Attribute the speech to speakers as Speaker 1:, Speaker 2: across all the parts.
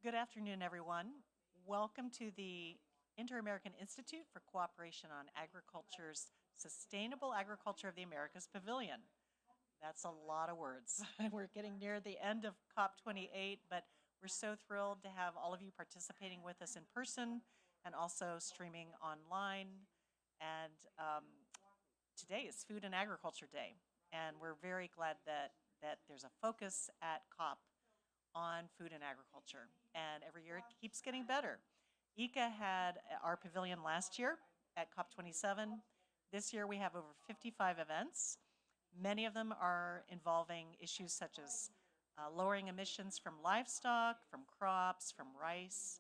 Speaker 1: Good afternoon, everyone. Welcome to the Inter-American Institute for Cooperation on Agriculture's Sustainable Agriculture of the Americas Pavilion. That's a lot of words. We're getting near the end of COP28, but we're so thrilled to have all of you participating with us in person and also streaming online. And today is Food and Agriculture Day, and we're very glad that there's a focus at COP on food and agriculture. And every year it keeps getting better. ICA had our pavilion last year at COP27. This year we have over 55 events. Many of them are involving issues such as lowering emissions from livestock, from crops, from rice.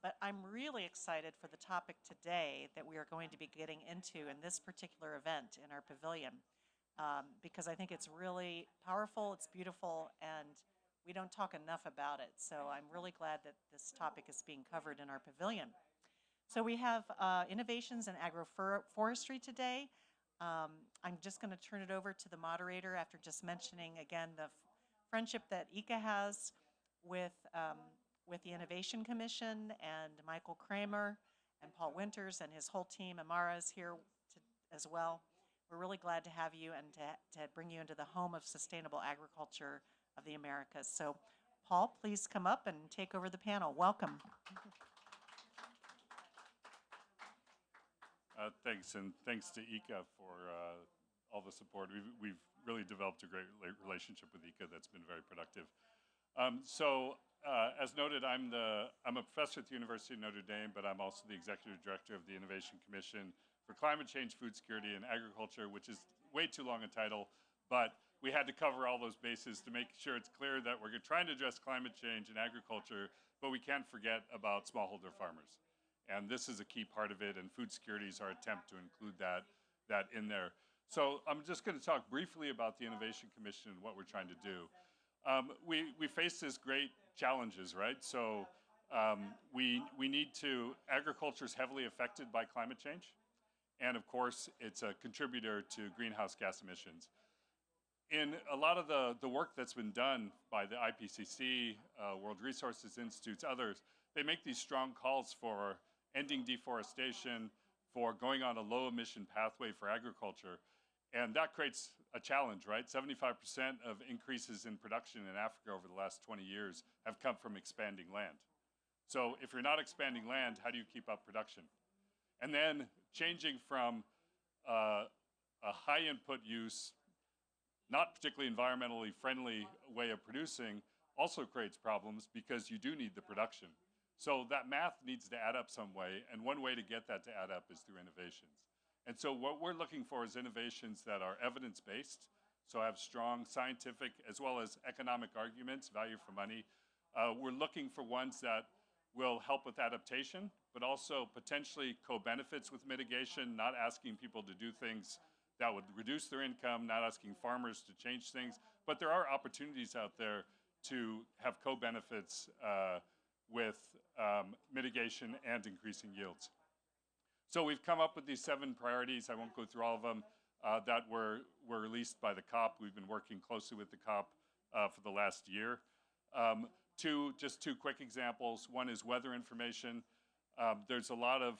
Speaker 1: But I'm really excited for the topic today that we are going to be getting into in this particular event in our pavilion, because I think it's really powerful, it's beautiful, and we don't talk enough about it. So I'm really glad that this topic is being covered in our pavilion. So we have innovations in agroforestry today. I'm just going to turn it over to the moderator after just mentioning again the friendship that ICA has with the Innovation Commission and Michael Kramer and Paul Winters and his whole team. Amara is here as well. We're really glad to have you and to bring you into the home of sustainable agriculture of the Americas. So Paul, please come up and take over the panel. Welcome.
Speaker 2: Thanks, and thanks to ICA for all the support. We've really developed a great relationship with ICA that's been very productive. As noted, I'm a professor at the University of Notre Dame, but I'm also the executive director of the Innovation Commission for Climate Change, Food Security, and Agriculture, which is way too long a title, but we had to cover all those bases to make sure it's clear that we're trying to address climate change and agriculture, but we can't forget about smallholder farmers. And this is a key part of it, and food security is our attempt to include that in there. So I'm just going to talk briefly about the Innovation Commission and what we're trying to do. We face these great challenges, right? So we need to, agriculture is heavily affected by climate change, and of course, it's a contributor to greenhouse gas emissions. In a lot of the work that's been done by the IPCC, World Resources Institutes, others, they make these strong calls for ending deforestation, for going on a low emission pathway for agriculture. And that creates a challenge, right? 75% of increases in production in Africa over the last 20 years have come from expanding land. So if you're not expanding land, how do you keep up production? And then changing from a high input use, not particularly environmentally friendly way of producing also creates problems because you do need the production. So that math needs to add up some way, and one way to get that to add up is through innovations. And so what we're looking for is innovations that are evidence-based, so have strong scientific as well as economic arguments, value for money. We're looking for ones that will help with adaptation, but also potentially co-benefits with mitigation, not asking people to do things that would reduce their income, not asking farmers to change things. But there are opportunities out there to have co-benefits with mitigation and increasing yields. So we've come up with these 7 priorities. I won't go through all of them that were released by the COP. We've been working closely with the COP for the last year. Just two quick examples. One is weather information. There's a lot of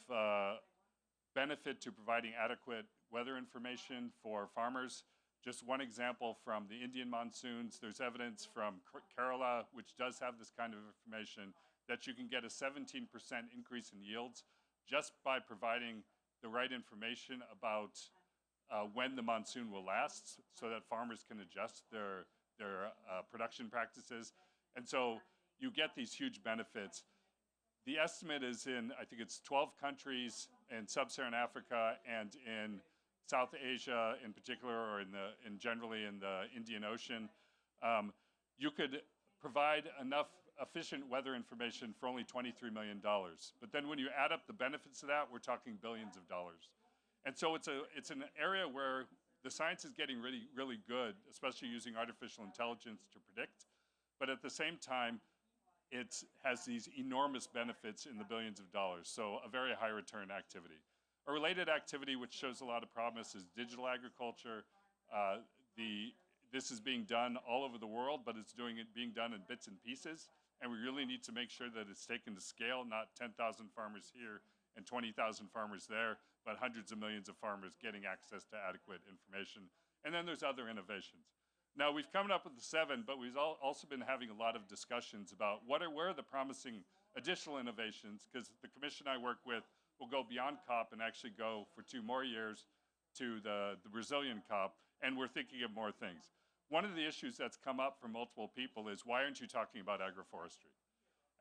Speaker 2: benefit to providing adequate weather information for farmers. Just one example from the Indian monsoons, there's evidence from Kerala, which does have this kind of information, that you can get a 17% increase in yields just by providing the right information about when the monsoon will last so that farmers can adjust their production practices. And so you get these huge benefits. The estimate is in, I think it's 12 countries in sub-Saharan Africa and in South Asia in particular, or generally in the Indian Ocean. You could provide enough efficient weather information for only $23 million. But then when you add up the benefits of that, we're talking billions of dollars. And so it's an area where the science is getting really, really good, especially using artificial intelligence to predict. But at the same time, it has these enormous benefits in the billions of dollars. So a very high return activity. A related activity which shows a lot of promise is digital agriculture. This is being done all over the world, but it's being done in bits and pieces. and we really need to make sure that it's taken to scale, not 10,000 farmers here and 20,000 farmers there, but hundreds of millions of farmers getting access to adequate information. And then there's other innovations. Now, we've come up with the 7, but we've also been having a lot of discussions about where are the promising additional innovations, because the commission I work with will go beyond COP and actually go for 2 more years to the Brazilian COP, and we're thinking of more things. One of the issues that's come up from multiple people is, why aren't you talking about agroforestry?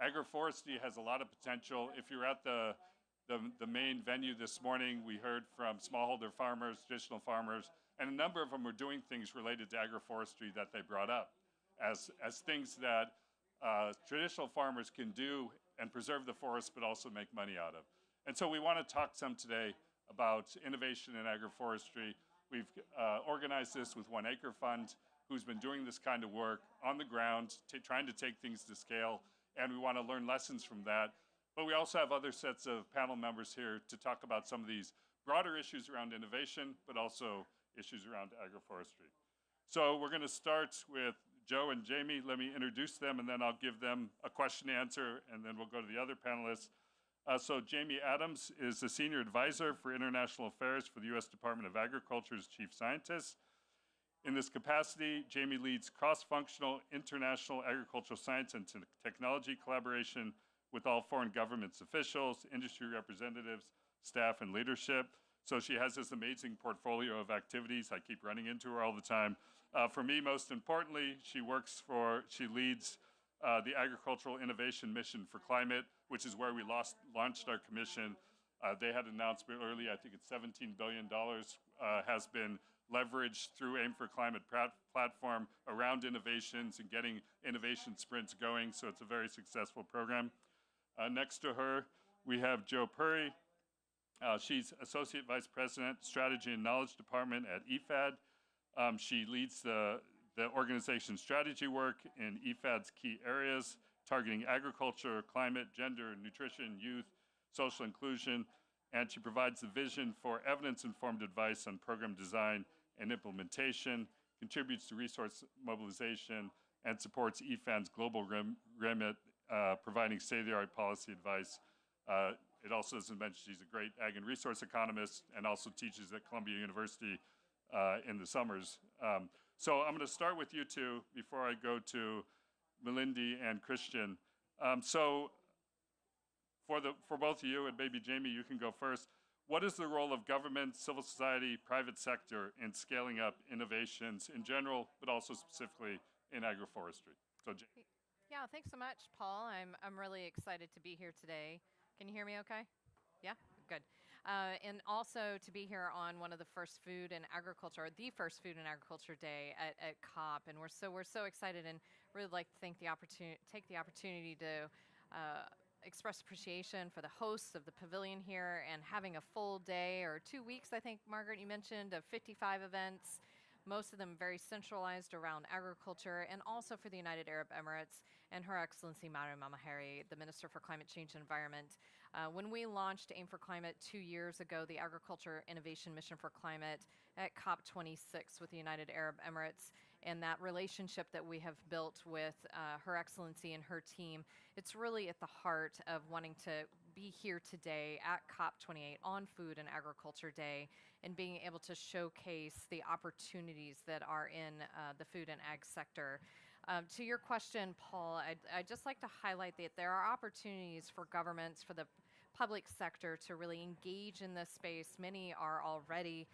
Speaker 2: Agroforestry has a lot of potential. If you're at the main venue this morning, we heard from smallholder farmers, traditional farmers, and a number of them are doing things related to agroforestry that they brought up as things that traditional farmers can do and preserve the forest, but also make money out of. And so we want to talk some today about innovation in agroforestry. We've organized this with 1 Acre Fund, who's been doing this kind of work on the ground, trying to take things to scale, and we want to learn lessons from that. But we also have other sets of panel members here to talk about some of these broader issues around innovation, but also issues around agroforestry. So we're going to start with Joe and Jamie. Let me introduce them, and then I'll give them a question and answer, and then we'll go to the other panelists. So Jamie Adams is the Senior Advisor for International Affairs for the U.S. Department of Agriculture's Chief Scientist. In this capacity, Jamie leads cross-functional international agricultural science and technology collaboration with all foreign governments officials, industry representatives, staff, and leadership. So she has this amazing portfolio of activities. I keep running into her all the time. For me, most importantly, she leads the Agricultural Innovation Mission for Climate, which is where we launched our commission. They had an announcement early, I think it's $17 billion has been leveraged through AIM for Climate platform around innovations and getting innovation sprints going, so it's a very successful program. Next to her, we have Jo Puri. She's Associate Vice President, Strategy and Knowledge Department at EFAD. She leads the organization's strategy work in EFAD's key areas, targeting agriculture, climate, gender, nutrition, youth, social inclusion, and she provides the vision for evidence-informed advice on program design and implementation, contributes to resource mobilization, and supports EFAD's global remit, providing state-of-the-art policy advice. It also doesn't mention she's a great ag and resource economist and also teaches at Columbia University in the summers. So I'm going to start with you two before I go to Melindy and Christian. So for both of you, and maybe Jamie, you can go first. What is the role of government, civil society, private sector in scaling up innovations in general, but also specifically in agroforestry? So, Jamie.
Speaker 3: Yeah, thanks so much, Paul. I'm really excited to be here today. Can you hear me okay? Yeah, good. And also to be here on one of the first food and agriculture, or the first food and agriculture day at COP, and we're so excited, and really like to take the opportunity to express appreciation for the hosts of the pavilion here and having a full day, or 2 weeks, I think, Margaret, you mentioned, of 55 events, most of them very centralized around agriculture, and also for the United Arab Emirates and Her Excellency Mariam Al-Mahari, the Minister for Climate Change and Environment. When we launched AIM for Climate 2 years ago, the Agriculture Innovation Mission for Climate at COP26 with the United Arab Emirates, and that relationship that we have built with Her Excellency and her team, it's really at the heart of wanting to be here today at COP28 on Food and Agriculture Day and being able to showcase the opportunities that are in the food and ag sector. To your question, Paul, I'd just like to highlight that there are opportunities for governments, for the public sector to really engage in this space. Many are already.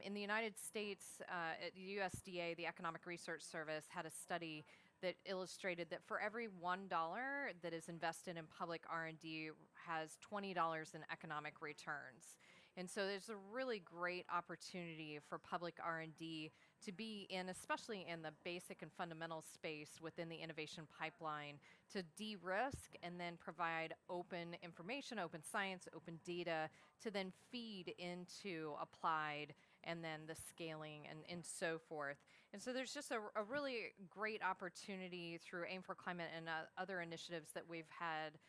Speaker 3: In the United States, at the USDA, the Economic Research Service, had a study that illustrated that for every $1 that is invested in public R&D has $20 in economic returns. And so there's a really great opportunity for public R&D to be in, especially in the basic and fundamental space within the innovation pipeline, to de-risk and then provide open information, open science, open data to then feed into applied and then the scaling and so forth. And so there's just a really great opportunity through AIM for Climate and other initiatives that we've had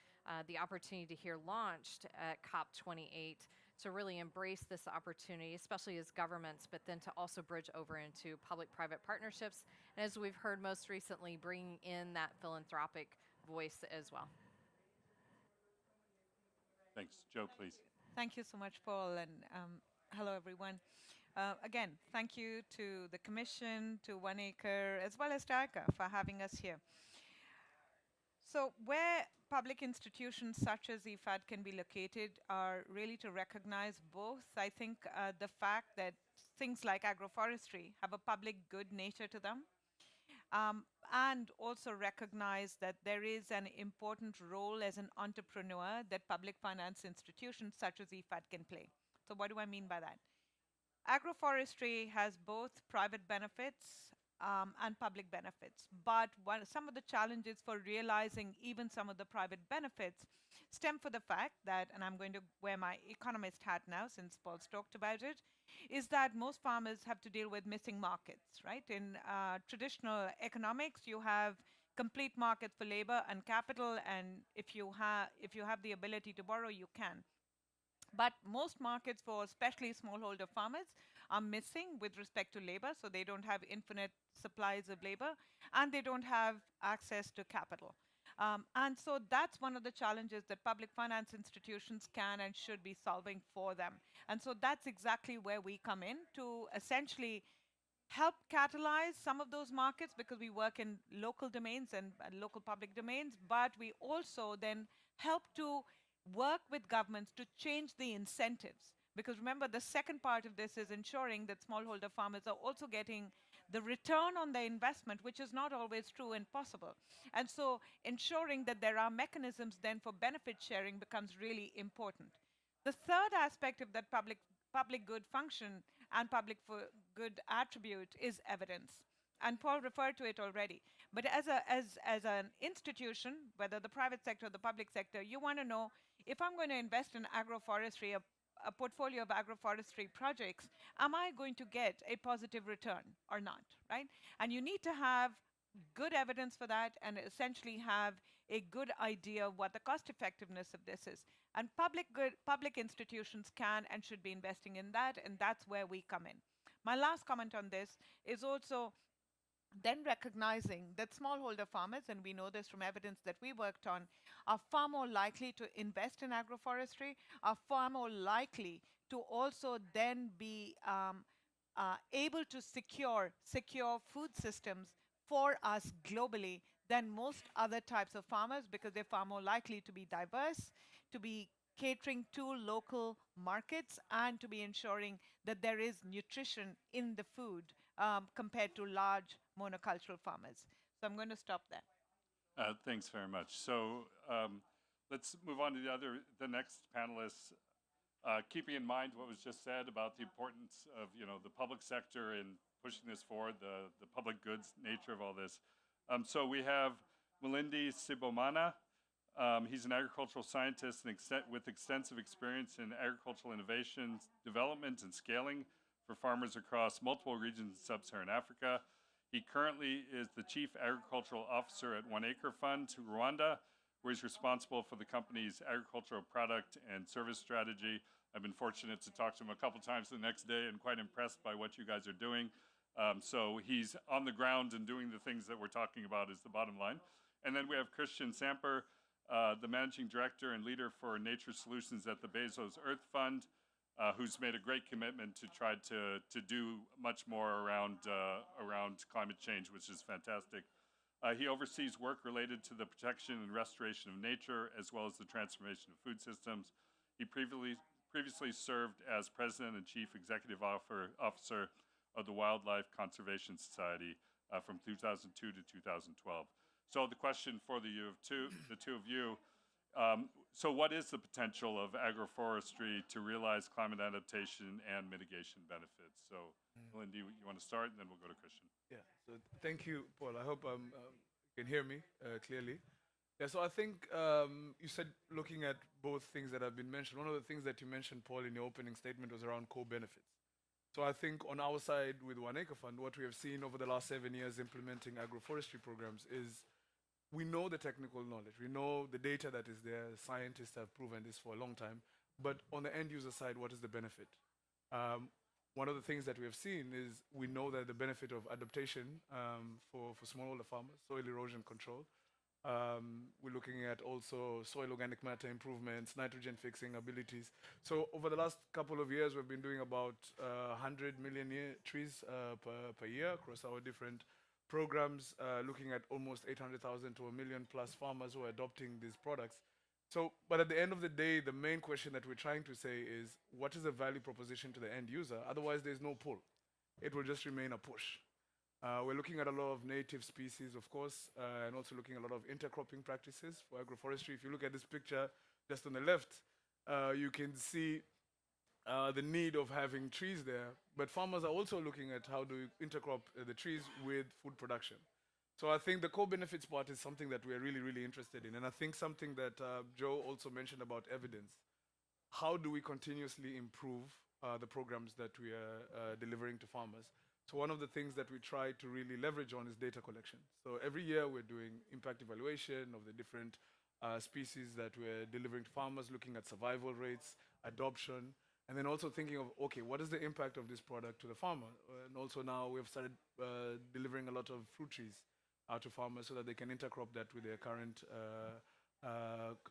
Speaker 3: the opportunity to hear launched at COP28 to really embrace this opportunity, especially as governments, but then to also bridge over into public-private partnerships. And as we've heard most recently, bringing in that philanthropic voice as well.
Speaker 2: Thanks. Joe, please.
Speaker 4: Thank you so much, Paul, and hello, everyone. Again, thank you to the Commission, to One Acre, as well as TARCA for having us here. So where public institutions such as EFAD can be located are really to recognize both, I think, the fact that things like agroforestry have a public good nature to them, and also recognize that there is an important role as an entrepreneur that public finance institutions such as EFAD can play. So what do I mean by that? Agroforestry has both private benefits and public benefits, but some of the challenges for realizing even some of the private benefits stem from the fact that, and I'm going to wear my economist hat now since Paul's talked about it, is that most farmers have to deal with missing markets, right? In traditional economics, you have complete markets for labor and capital, and if you have the ability to borrow, you can. But most markets for especially smallholder farmers are missing with respect to labor, so they don't have infinite supplies of labor, and they don't have access to capital. And so that's one of the challenges that public finance institutions can and should be solving for them. And so that's exactly where we come in to essentially help catalyze some of those markets, because we work in local domains and local public domains, but we also then help to work with governments to change the incentives. Because remember, the second part of this is ensuring that smallholder farmers are also getting the return on their investment, which is not always true and possible. And so ensuring that there are mechanisms then for benefit sharing becomes really important. The third aspect of that public good function and public good attribute is evidence. And Paul referred to it already. But as an institution, whether the private sector or the public sector, you want to know, if I'm going to invest in agroforestry, a portfolio of agroforestry projects, am I going to get a positive return or not, right? And you need to have good evidence for that and essentially have a good idea of what the cost effectiveness of this is. And public institutions can and should be investing in that, and that's where we come in. My last comment on this is also then recognizing that smallholder farmers, and we know this from evidence that we worked on, are far more likely to invest in agroforestry, are far more likely to also then be able to secure food systems for us globally than most other types of farmers, because they're far more likely to be diverse, to be catering to local markets, and to be ensuring that there is nutrition in the food compared to large monocultural farmers. So I'm going to stop there.
Speaker 2: Thanks very much. So let's move on to the next panelists. Keeping in mind what was just said about the importance of the public sector in pushing this forward, the public goods nature of all this. So we have Malindi Sibomana. He's an agricultural scientist with extensive experience in agricultural innovation, development, and scaling for farmers across multiple regions in sub-Saharan Africa. He currently is the Chief Agricultural Officer at One Acre Fund to Rwanda, where he's responsible for the company's agricultural product and service strategy. I've been fortunate to talk to him a couple times the next day and quite impressed by what you guys are doing. So he's on the ground and doing the things that we're talking about is the bottom line. And then we have Christian Samper, the Managing Director and Leader for Nature Solutions at the Bezos Earth Fund, who's made a great commitment to try to do much more around climate change, which is fantastic. He oversees work related to the protection and restoration of nature, as well as the transformation of food systems. He previously served as President and Chief Executive Officer of the Wildlife Conservation Society from 2002 to 2012. So the question for the two of you, so what is the potential of agroforestry to realize climate adaptation and mitigation benefits? So Lindy, you want to start, and then we'll go to Christian.
Speaker 5: Yeah, so thank you, Paul. I hope you can hear me clearly. Yeah, so I think you said, looking at both things that have been mentioned, one of the things that you mentioned, Paul, in your opening statement was around co-benefits. So I think on our side with One Acre Fund, what we have seen over the last 7 years implementing agroforestry programs is we know the technical knowledge. We know the data that is there. Scientists have proven this for a long time. But on the end user side, what is the benefit? One of the things that we have seen is we know that the benefit of adaptation for smallholder farmers, soil erosion control, We're looking at also soil organic matter improvements, nitrogen fixing abilities. So over the last couple of years, we've been doing about 100 million trees per year across our different programs, looking at almost 800,000 to a million plus farmers who are adopting these products. So, but at the end of the day, the main question that we're trying to say is, what is the value proposition to the end user? Otherwise, there's no pull. It will just remain a push. We're looking at a lot of native species, of course, and also looking at a lot of intercropping practices for agroforestry. If you look at this picture just on the left, you can see the need of having trees there. But farmers are also looking at how do you intercrop the trees with food production. So I think the co-benefits part is something that we're really, really interested in. And I think something that Joe also mentioned about evidence. How do we continuously improve the programs that we are delivering to farmers? So one of the things that we try to really leverage on is data collection. So every year we're doing impact evaluation of the different species that we're delivering to farmers, looking at survival rates, adoption, and then also thinking of, okay, what is the impact of this product to the farmer? And also now we've started delivering a lot of fruit trees to farmers so that they can intercrop that with their current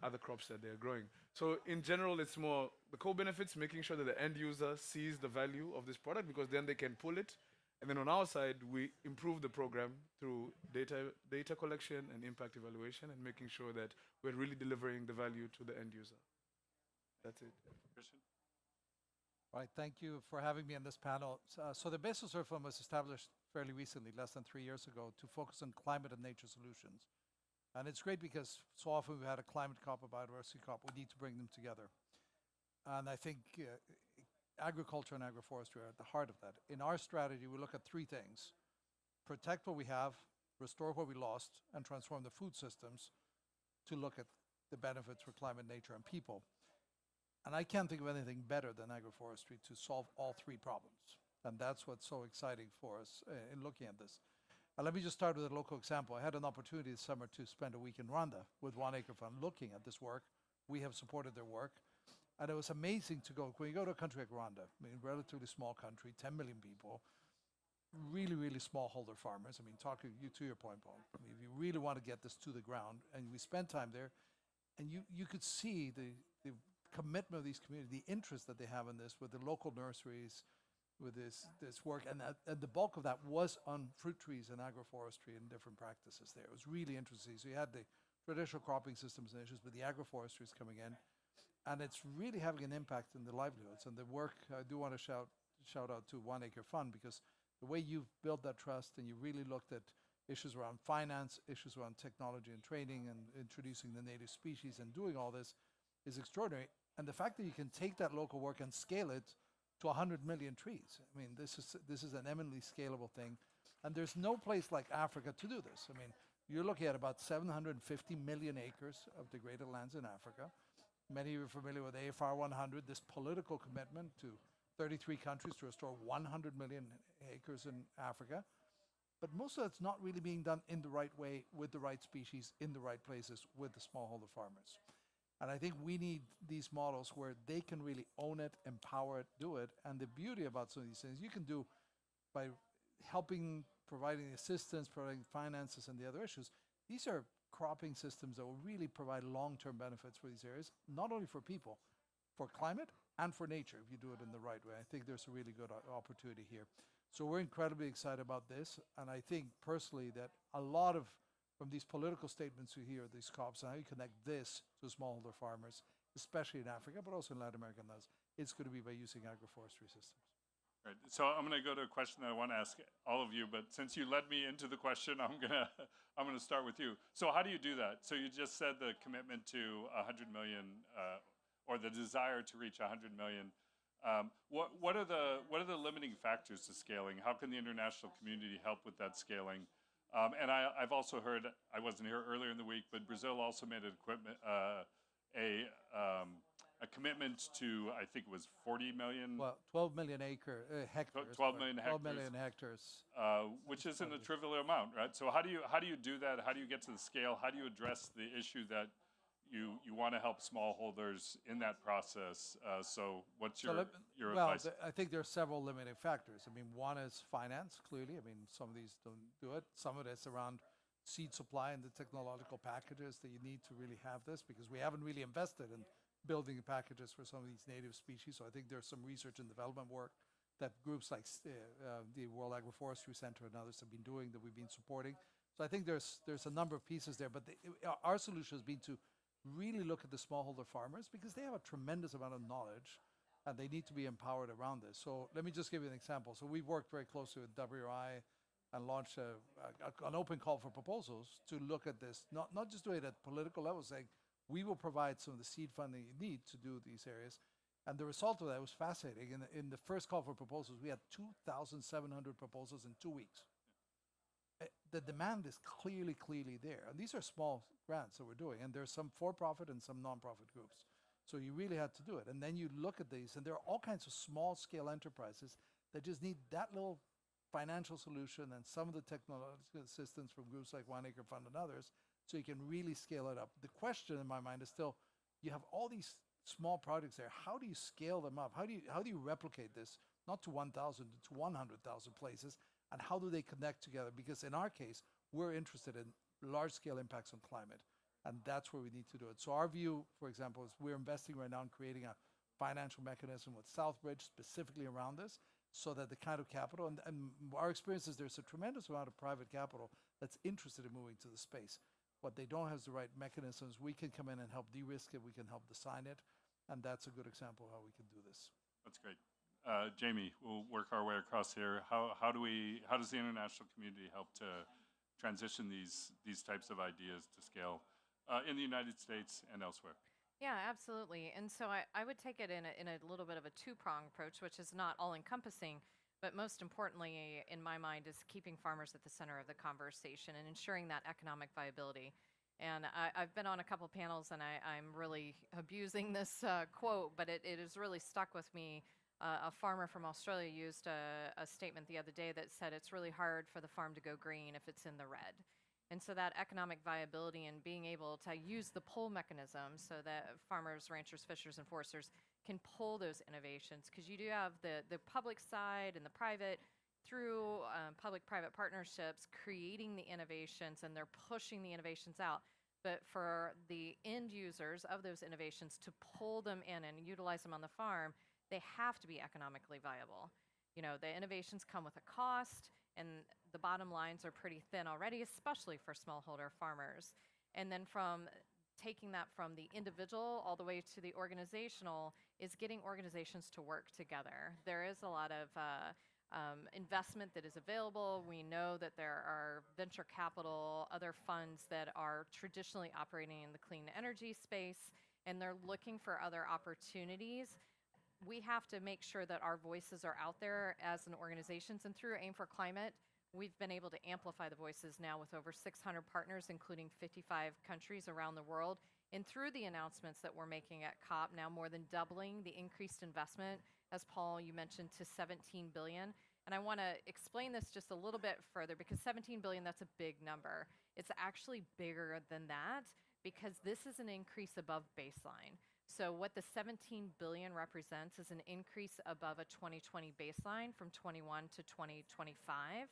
Speaker 5: other crops that they're growing. So in general, it's more the co-benefits, making sure that the end user sees the value of this product because then they can pull it. And then on our side, we improve the program through data collection and impact evaluation and making sure that we're really delivering the value to the end user. That's it.
Speaker 2: Christian?
Speaker 6: Right, thank you for having me on this panel. So the Bezos Fund was established fairly recently, less than 3 years ago, to focus on climate and nature solutions. And it's great because so often we've had a climate COP, a biodiversity COP, we need to bring them together. And I think agriculture and agroforestry are at the heart of that. In our strategy, we look at three things: protect what we have, restore what we lost, and transform the food systems to look at the benefits for climate, nature, and people. And I can't think of anything better than agroforestry to solve all three problems. And that's what's so exciting for us in looking at this. Let me just start with a local example. I had an opportunity this summer to spend a week in Rwanda with 10.Acre Fund looking at this work. We have supported their work. And it was amazing to go. When you go to a country like Rwanda, I mean, relatively small country, 10 million people, really, really smallholder farmers. I mean, talking you to your point, Paul. I mean, if you really want to get this to the ground, and we spent time there, and you could see the commitment of these communities, the interest that they have in this with the local nurseries, with this work, and the bulk of that was on fruit trees and agroforestry and different practices there. It was really interesting. So you had the traditional cropping systems and issues, but the agroforestry is coming in. And it's really having an impact in the livelihoods. And the work, I do want to shout out to 10.Acre Fund, because the way you've built that trust and you really looked at issues around finance, issues around technology and training and introducing the native species and doing all this is extraordinary. And the fact that you can take that local work and scale it to 100 million trees. I mean, this is an eminently scalable thing. And there's no place like Africa to do this. I mean, you're looking at about 750 million acres of degraded lands in Africa. Many of you are familiar with AFR 100, this political commitment to 33 countries to restore 100 million acres in Africa. But most of that's not really being done in the right way, with the right species, in the right places, with the smallholder farmers. And I think we need these models where they can really own it, empower it, do it. And the beauty about some of these things you can do by helping, providing assistance, providing finances and the other issues. These are cropping systems that will really provide long-term benefits for these areas, not only for people, for climate and for nature, if you do it in the right way. I think there's a really good opportunity here. So we're incredibly excited about this. And I think personally that a lot of, from these political statements you hear, these COPs, and how you connect this to smallholder farmers, especially in Africa, but also in Latin America and others, it's going to be by using agroforestry systems.
Speaker 2: Right. So I'm going to go to a question that I want to ask all of you, but since you led me into the question, I'm going to start with you. So how do you do that? So you just said the commitment to 100 million, or the desire to reach 100 million. What are the limiting factors to scaling? How can the international community help with that scaling? And I've also heard, I wasn't here earlier in the week, but Brazil also made a commitment to, I think it was 40 million.
Speaker 6: Well, 12 million hectares.
Speaker 2: 12 million hectares.
Speaker 6: 12 million hectares.
Speaker 2: Which isn't a trivial amount, right? So how do you do that? How do you get to the scale? How do you address the issue that you want to help smallholders in that process? So what's your advice?
Speaker 6: I think there are several limiting factors. I mean, one is finance, clearly. I mean, some of these don't do it. Some of it's around seed supply and the technological packages that you need to really have this, because we haven't really invested in building packages for some of these native species. So I think there's some research and development work that groups like the World Agroforestry Center and others have been doing that we've been supporting. So I think there's a number of pieces there, but our solution has been to really look at the smallholder farmers because they have a tremendous amount of knowledge and they need to be empowered around this. So let me just give you an example. So we've worked very closely with WRI and launched an open call for proposals to look at this, not just do it at political level, saying we will provide some of the seed funding you need to do these areas. And the result of that was fascinating. In the first call for proposals, we had 2,700 proposals in 2 weeks. The demand is clearly there. And these are small grants that we're doing. And there's some for-profit and some non-profit groups. So you really had to do it. And then you look at these, and there are all kinds of small-scale enterprises that just need that little financial solution and some of the technological assistance from groups like One Acre Fund and others, so you can really scale it up. The question in my mind is still, you have all these small projects there. How do you scale them up? How do you replicate this, not to 1,000, to 100,000 places? And how do they connect together? Because in our case, we're interested in large-scale impacts on climate, and that's where we need to do it. So our view, for example, is we're investing right now in creating a financial mechanism with Southbridge specifically around this, so that the kind of capital, and our experience is there's a tremendous amount of private capital that's interested in moving to the space. What they don't have is the right mechanisms. We can come in and help de-risk it, we can help design it, and that's a good example of how we can do this.
Speaker 2: That's great. Jamie, we'll work our way across here. How does the international community help to transition these types of ideas to scale in the United States and elsewhere?
Speaker 3: Yeah, absolutely. And so I would take it in a little bit of a two-prong approach, which is not all-encompassing, but most importantly, in my mind, is keeping farmers at the center of the conversation and ensuring that economic viability. And I've been on a couple panels, and I'm really abusing this quote, but it has really stuck with me. A farmer from Australia used a statement the other day that said it's really hard for the farm to go green if it's in the red. And so that economic viability and being able to use the pull mechanism so that farmers, ranchers, fishers, and foresters can pull those innovations, because you do have the public side and the private through public-private partnerships creating the innovations, and they're pushing the innovations out. But for the end users of those innovations to pull them in and utilize them on the farm, they have to be economically viable. You know, the innovations come with a cost, and the bottom lines are pretty thin already, especially for smallholder farmers. And then from taking that from the individual all the way to the organizational is getting organizations to work together. There is a lot of investment that is available. We know that there are venture capital, other funds that are traditionally operating in the clean energy space, and they're looking for other opportunities. We have to make sure that our voices are out there as an organization, and through Aim for Climate, we've been able to amplify the voices now with over 600 partners, including 55 countries around the world. And through the announcements that we're making at COP, now more than doubling the increased investment, as Paul, you mentioned, to 17 billion. And I want to explain this just a little bit further, because 17 billion, that's a big number. It's actually bigger than that, because this is an increase above baseline. So what the 17 billion represents is an increase above a 2020 baseline from 21 to 2025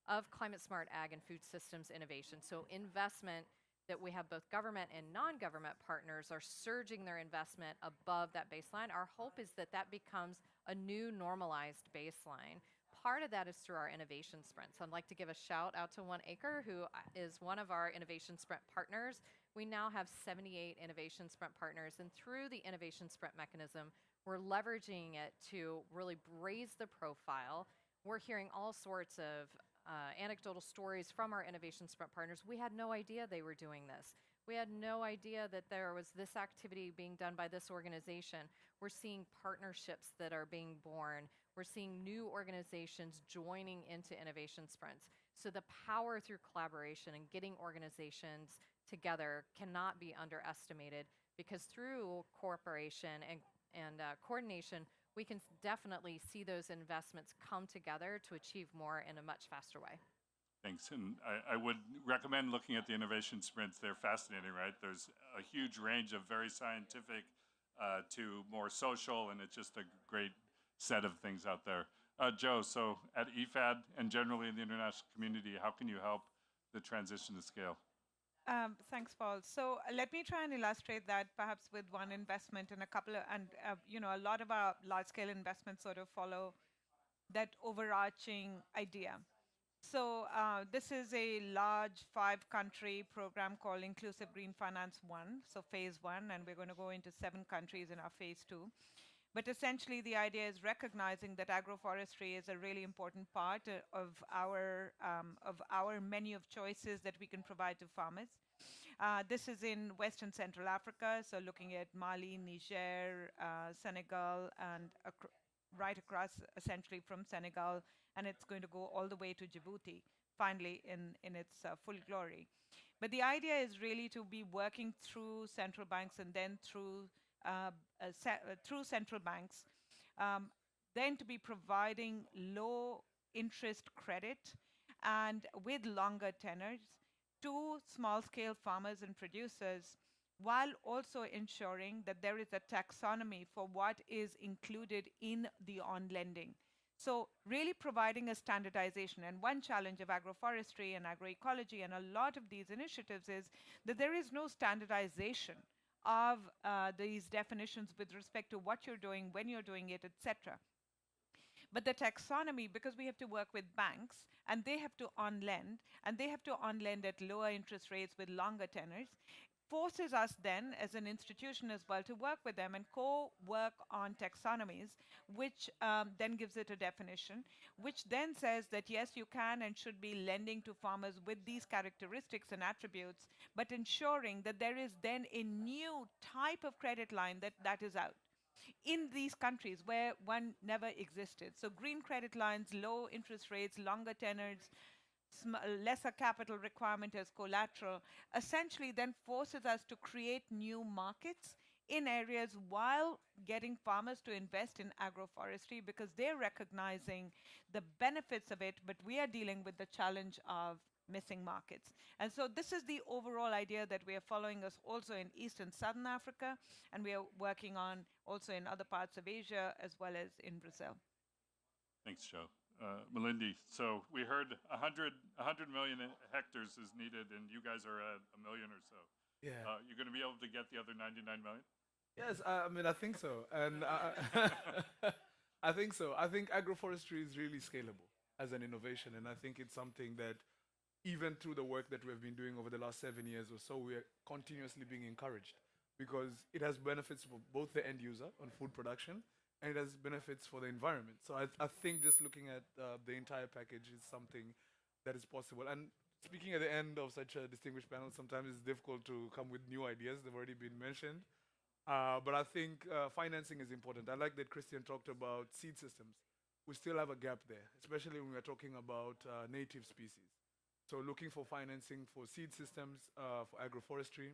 Speaker 3: of climate smart ag and food systems innovation. So investment that we have both government and non-government partners are surging their investment above that baseline. Our hope is that that becomes a new normalized baseline. Part of that is through our innovation sprints. I'd like to give a shout out to 1Acre, who is one of our innovation sprint partners. We now have 78 innovation sprint partners, and through the innovation sprint mechanism, we're leveraging it to really raise the profile. We're hearing all sorts of anecdotal stories from our innovation sprint partners. We had no idea they were doing this. We had no idea that there was this activity being done by this organization. We're seeing partnerships that are being born. We're seeing new organizations joining into innovation sprints. So the power through collaboration and getting organizations together cannot be underestimated, because through cooperation and coordination, we can definitely see those investments come together to achieve more in a much faster way.
Speaker 2: Thanks. And I would recommend looking at the innovation sprints. They're fascinating, right? There's a huge range of very scientific to more social, and it's just a great set of things out there. Joe, so at IFAD and generally in the international community, how can you help the transition to scale?
Speaker 4: Thanks, Paul. So let me try and illustrate that perhaps with one investment and a couple of, and a lot of our large-scale investments sort of follow that overarching idea. So this is a large 5-country program called Inclusive Green Finance 1, so phase 1, and we're going to go into 7 countries in our phase 2. But essentially, the idea is recognizing that agroforestry is a really important part of our menu of choices that we can provide to farmers. This is in West and Central Africa, so looking at Mali, Niger, Senegal, and right across essentially from Senegal, and it's going to go all the way to Djibouti, finally in its full glory. But the idea is really to be working through central banks and then through central banks, then to be providing low interest credit and with longer tenors to small scale farmers and producers, while also ensuring that there is a taxonomy for what is included in the on lending. So really providing a standardization. And one challenge of agroforestry and agroecology and a lot of these initiatives is that there is no standardization of these definitions with respect to what you're doing, when you're doing it, etc. But the taxonomy, because we have to work with banks and they have to on-lend, and they have to on-lend at lower interest rates with longer tenors, forces us then as an institution as well to work with them and co-work on taxonomies, which then gives it a definition, which then says that yes, you can and should be lending to farmers with these characteristics and attributes, but ensuring that there is then a new type of credit line that is out in these countries where one never existed. So green credit lines, low interest rates, longer tenors, lesser capital requirement as collateral, essentially then forces us to create new markets in areas while getting farmers to invest in agroforestry because they're recognizing the benefits of it, but we are dealing with the challenge of missing markets. And so this is the overall idea that we are following us also in East and Southern Africa, and we are working on also in other parts of Asia as well as in Brazil.
Speaker 2: Thanks, Joe. Melindy, so we heard 100 million hectares is needed, and you guys are at a million or so.
Speaker 5: Yeah.
Speaker 2: You're going to be able to get the other 99 million?
Speaker 5: Yes, I mean, I think so. And I think so. I think agroforestry is really scalable as an innovation. And I think it's something that even through the work that we've been doing over the last 7 years or so, we are continuously being encouraged because it has benefits for both the end user on food production and it has benefits for the environment. So I think just looking at the entire package is something that is possible. And speaking at the end of such a distinguished panel, sometimes it's difficult to come with new ideas. They've already been mentioned. But I think financing is important. I like that Christian talked about seed systems. We still have a gap there, especially when we're talking about native species. So looking for financing for seed systems, for agroforestry,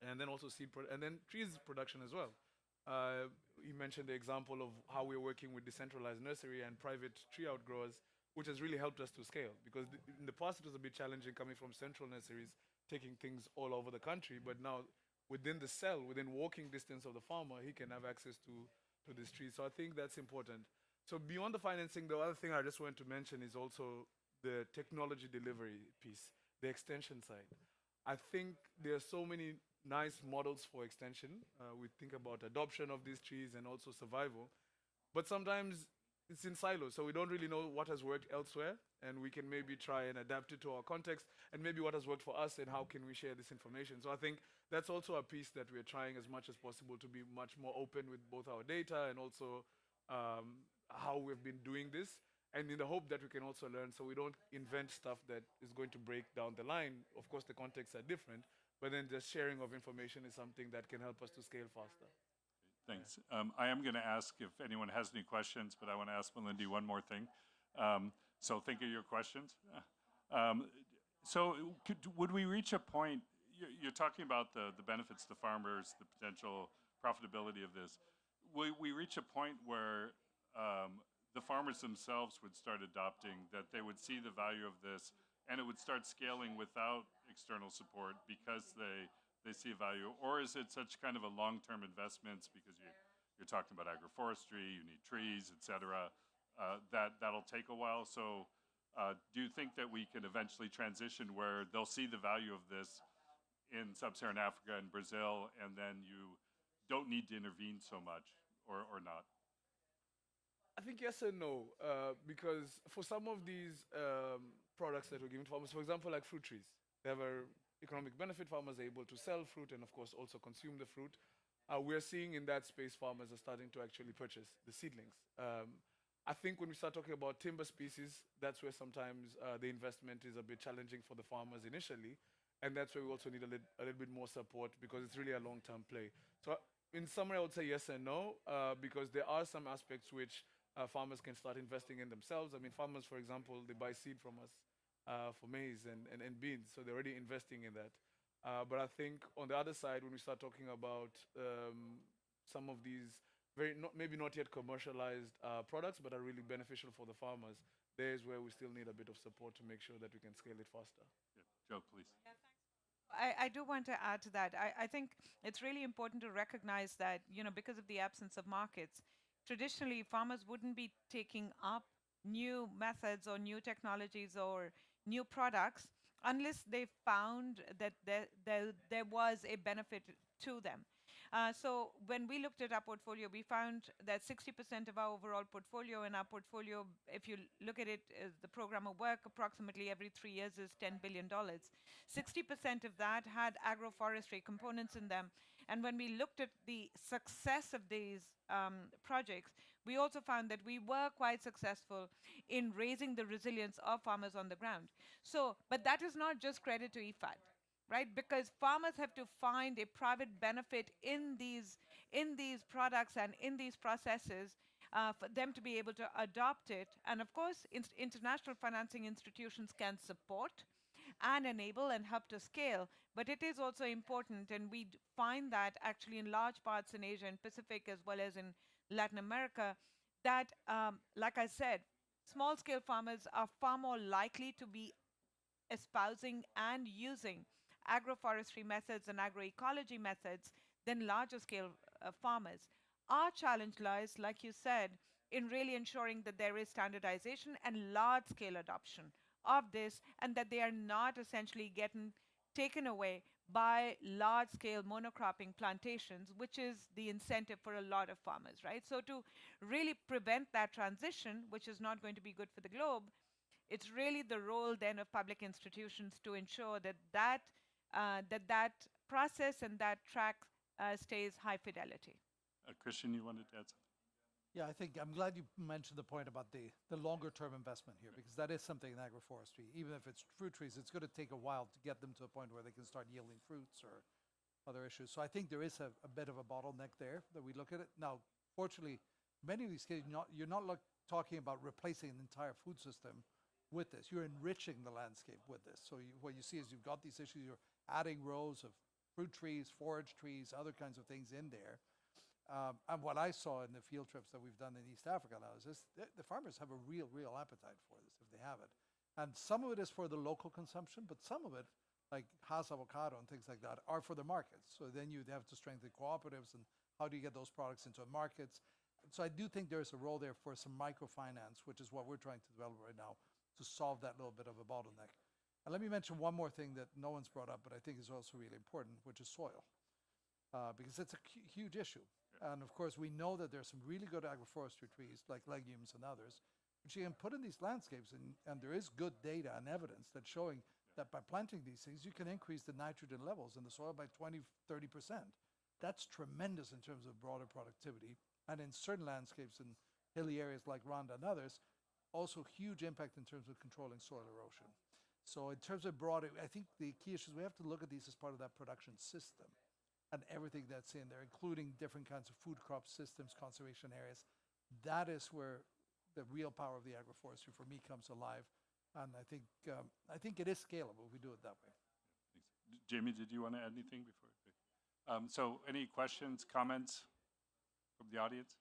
Speaker 5: and then also and then trees production as well. You mentioned the example of how we're working with decentralized nursery and private tree outgrowers, which has really helped us to scale. Because in the past, it was a bit challenging coming from central nurseries, taking things all over the country. But now, within the cell, within walking distance of the farmer, he can have access to this tree. So I think that's important. So beyond the financing, the other thing I just want to mention is also the technology delivery piece, the extension side. I think there are so many nice models for extension. We think about adoption of these trees and also survival. But sometimes it's in silos, so we don't really know what has worked elsewhere, and we can maybe try and adapt it to our context, and maybe what has worked for us, and how can we share this information. So I think that's also a piece that we're trying as much as possible to be much more open with both our data and also how we've been doing this, and in the hope that we can also learn so we don't invent stuff that is going to break down the line. Of course, the contexts are different, but then the sharing of information is something that can help us to scale faster.
Speaker 2: Thanks. I am going to ask if anyone has any questions, but I want to ask Melindy one more thing. So think of your questions. Would we reach a point, you're talking about the benefits to farmers, the potential profitability of this. Will we reach a point where the farmers themselves would start adopting, that they would see the value of this, and it would start scaling without external support because they see a value? Or is it such kind of a long-term investments because you're talking about agroforestry, you need trees, et cetera, that'll take a while? So Do you think that we could eventually transition where they'll see the value of this in sub-Saharan Africa and Brazil, and then you don't need to intervene so much, or not?
Speaker 5: I think yes and no, because for some of these products that we're giving to farmers, for example, like fruit trees, they have a economic benefit. Farmers are able to sell fruit and, of course, also consume the fruit. We're seeing in that space farmers are starting to actually purchase the seedlings. I think when we start talking about timber species, that's where sometimes the investment is a bit challenging for the farmers initially, and that's where we also need a little bit more support because it's really a long-term play. So in summary, I would say yes and no, because there are some aspects which farmers can start investing in themselves. I mean, farmers, for example, they buy seed from us for maize and beans, so they're already investing in that. But I think on the other side, when we start talking about some of these maybe not yet commercialized products, but are really beneficial for the farmers, there's where we still need a bit of support to make sure that we can scale it faster.
Speaker 2: Yeah. Joe, please.
Speaker 4: I do want to add to that. I think it's really important to recognize that, because of the absence of markets, traditionally farmers wouldn't be taking up new methods or new technologies or new products unless they found that there was a benefit to them. So when we looked at our portfolio, we found that 60% of our overall portfolio, and our portfolio, if you look at it, the program of work approximately every 3 years is $10 billion. 60% of that had agroforestry components in them. And when we looked at the success of these projects, we also found that we were quite successful in raising the resilience of farmers on the ground. So, but that is not just credit to IFAD, right? Because farmers have to find a private benefit in these products and in these processes for them to be able to adopt it. And of course, international financing institutions can support and enable and help to scale. But it is also important, and we find that actually in large parts in Asia and Pacific as well as in Latin America, that, like I said, small scale farmers are far more likely to be espousing and using agroforestry methods and agroecology methods than larger scale farmers. Our challenge lies, like you said, in really ensuring that there is standardization and large scale adoption of this, and that they are not essentially getting taken away by large scale monocropping plantations, which is the incentive for a lot of farmers, right? So to really prevent that transition, which is not going to be good for the globe, it's really the role then of public institutions to ensure that that process and that track stays high fidelity.
Speaker 2: Christian, you wanted to add something?
Speaker 6: Yeah, I think I'm glad you mentioned the point about the longer term investment here, because that is something in agroforestry. Even if it's fruit trees, it's going to take a while to get them to a point where they can start yielding fruits or other issues. So I think there is a bit of a bottleneck there that we look at it. Now, fortunately, many of these cases, you're not talking about replacing an entire food system with this. You're enriching the landscape with this. So what you see is you've got these issues, you're adding rows of fruit trees, forage trees, other kinds of things in there. And what I saw in the field trips that we've done in East Africa now is the farmers have a real appetite for this if they have it. And some of it is for the local consumption, but some of it, like Hass avocado and things like that, are for the markets. So then you have to strengthen cooperatives, and how do you get those products into markets? So I do think there's a role there for some microfinance, which is what we're trying to develop right now to solve that little bit of a bottleneck. And let me mention one more thing that no one's brought up, but I think is also really important, which is soil. Because it's a huge issue. And of course, we know that there's some really good agroforestry trees, like legumes and others, which you can put in these landscapes, and there is good data and evidence that's showing that by planting these things, you can increase the nitrogen levels in the soil by 20, 30%. That's tremendous in terms of broader productivity. And in certain landscapes in hilly areas like Rwanda and others, also huge impact in terms of controlling soil erosion. So in terms of broader, I think the key issue is we have to look at these as part of that production system and everything that's in there, including different kinds of food crop systems, conservation areas. That is where the real power of the agroforestry for me comes alive. And I think it is scalable if we do it that way.
Speaker 2: Thanks. Jamie, did you want to add anything before? So any questions, comments from the audience?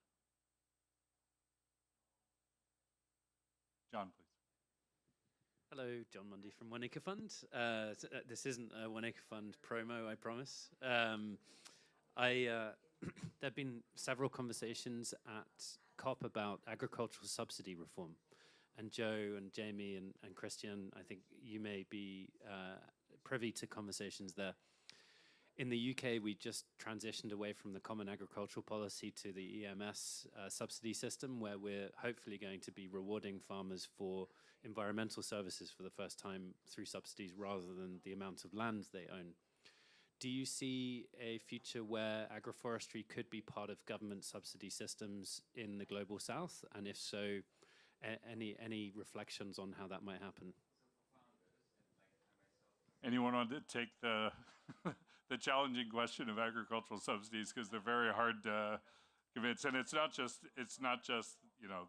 Speaker 2: John, please.
Speaker 7: Hello, John Mundy from One Acre Fund. This isn't a One Acre Fund promo, I promise. There have been several conversations at COP about agricultural subsidy reform. and Joe and Jamie and Christian, I think you may be privy to conversations there. In the UK, we just transitioned away from the Common Agricultural Policy to the EMS subsidy system, where we're hopefully going to be rewarding farmers for environmental services for the first time through subsidies rather than the amount of land they own. Do you see a future where agroforestry could be part of government subsidy systems in the global south? And if so, any reflections on how that might happen?
Speaker 2: Anyone want to take the the challenging question of agricultural subsidies, because they're very hard to convince, and it's not just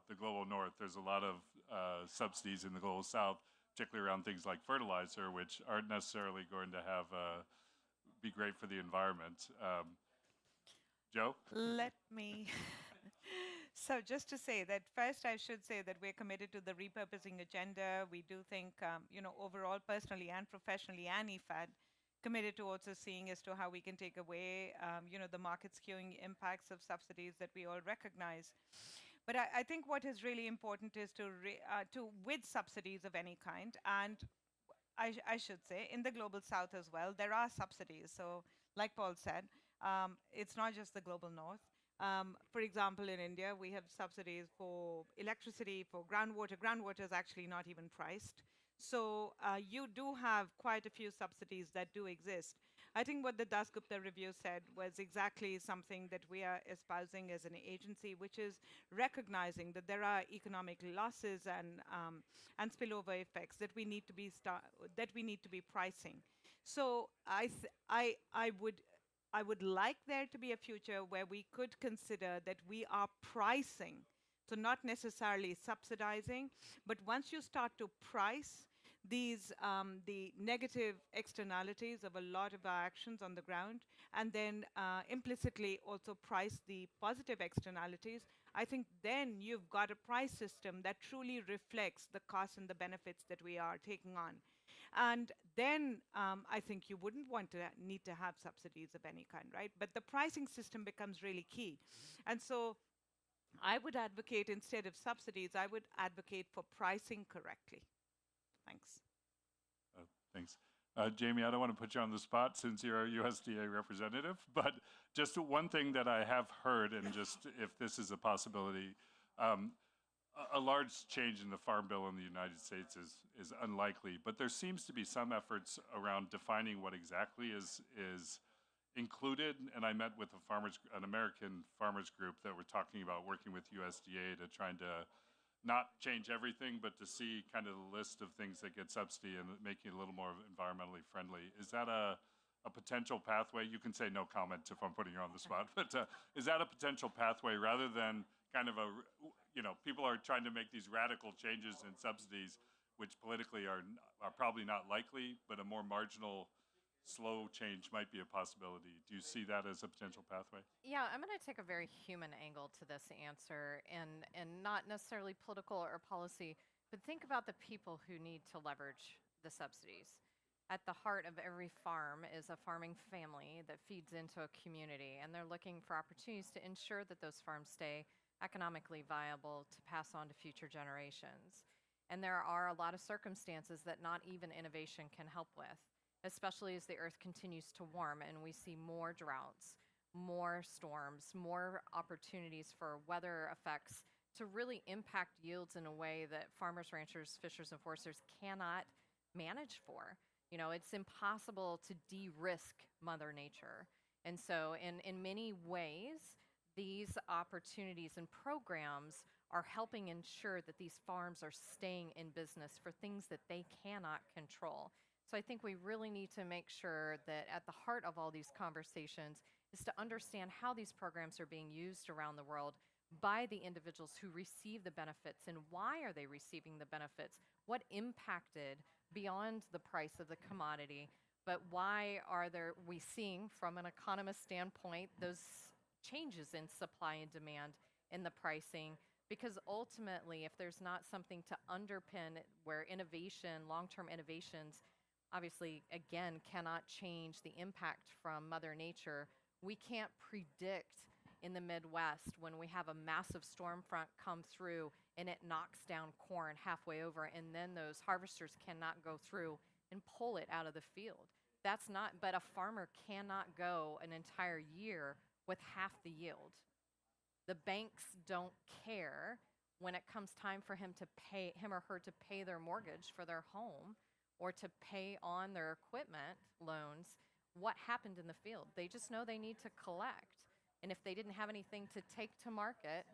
Speaker 2: the global north. There's a lot of subsidies in the global south, particularly around things like fertilizer, which aren't necessarily going to have be great for the environment. Joe?
Speaker 4: Let me. So just to say that first, I should say that we're committed to the repurposing agenda. We do think, overall, personally and professionally, and IFAD, committed to also seeing as to how we can take away, the market skewing impacts of subsidies that we all recognize. But I think what is really important is with subsidies of any kind, and I should say in the global south as well, there are subsidies. So like Paul said, it's not just the global north. For example, in India, we have subsidies for electricity, for groundwater. Groundwater is actually not even priced. So you do have quite a few subsidies that do exist. I think what the Dasgupta review said was exactly something that we are espousing as an agency, which is recognizing that there are economic losses and spillover effects that we need to be pricing. So I would like there to be a future where we could consider that we are pricing, so not necessarily subsidizing, but once you start to price these the negative externalities of a lot of our actions on the ground, and then implicitly also price the positive externalities, I think then you've got a price system that truly reflects the costs and the benefits that we are taking on. And then I think you wouldn't need to have subsidies of any kind, right? But the pricing system becomes really key. And so I would advocate, instead of subsidies, I would advocate for pricing correctly. Thanks.
Speaker 2: Thanks. Jamie, I don't want to put you on the spot since you're a USDA representative, but just one thing that I have heard, and just if this is a possibility, a large change in the Farm Bill in the United States is unlikely, but there seems to be some efforts around defining what exactly is included. And I met with an American farmers group that were talking about working with USDA to trying to not change everything, but to see kind of the list of things that get subsidy and making it a little more environmentally friendly. Is that a potential pathway? You can say no comment if I'm putting you on the spot, but is that a potential pathway rather than kind of people are trying to make these radical changes in subsidies, which politically are probably not likely, but a more marginal, slow change might be a possibility. Do you see that as a potential pathway?
Speaker 3: Yeah, I'm going to take a very human angle to this answer, and not necessarily political or policy, but think about the people who need to leverage the subsidies. At the heart of every farm is a farming family that feeds into a community, and they're looking for opportunities to ensure that those farms stay economically viable to pass on to future generations. And there are a lot of circumstances that not even innovation can help with, especially as the earth continues to warm and we see more droughts, more storms, more opportunities for weather effects to really impact yields in a way that farmers, ranchers, fishers, and foresters cannot manage for. It's impossible to de-risk Mother Nature. And so in many ways, these opportunities and programs are helping ensure that these farms are staying in business for things that they cannot control. So I think we really need to make sure that at the heart of all these conversations is to understand how these programs are being used around the world by the individuals who receive the benefits, and why are they receiving the benefits? What impacted beyond the price of the commodity, but why are we seeing from an economist standpoint those changes in supply and demand in the pricing? Because ultimately, if there's not something to underpin where innovation, long-term innovations, obviously, again, cannot change the impact from Mother Nature, we can't predict in the Midwest when we have a massive storm front come through and it knocks down corn halfway over, and then those harvesters cannot go through and pull it out of the field. That's not, but a farmer cannot go an entire year with half the yield. The banks don't care when it comes time for him or her to pay their mortgage for their home or to pay on their equipment loans, what happened in the field. They just know they need to collect. And if they didn't have anything to take to market,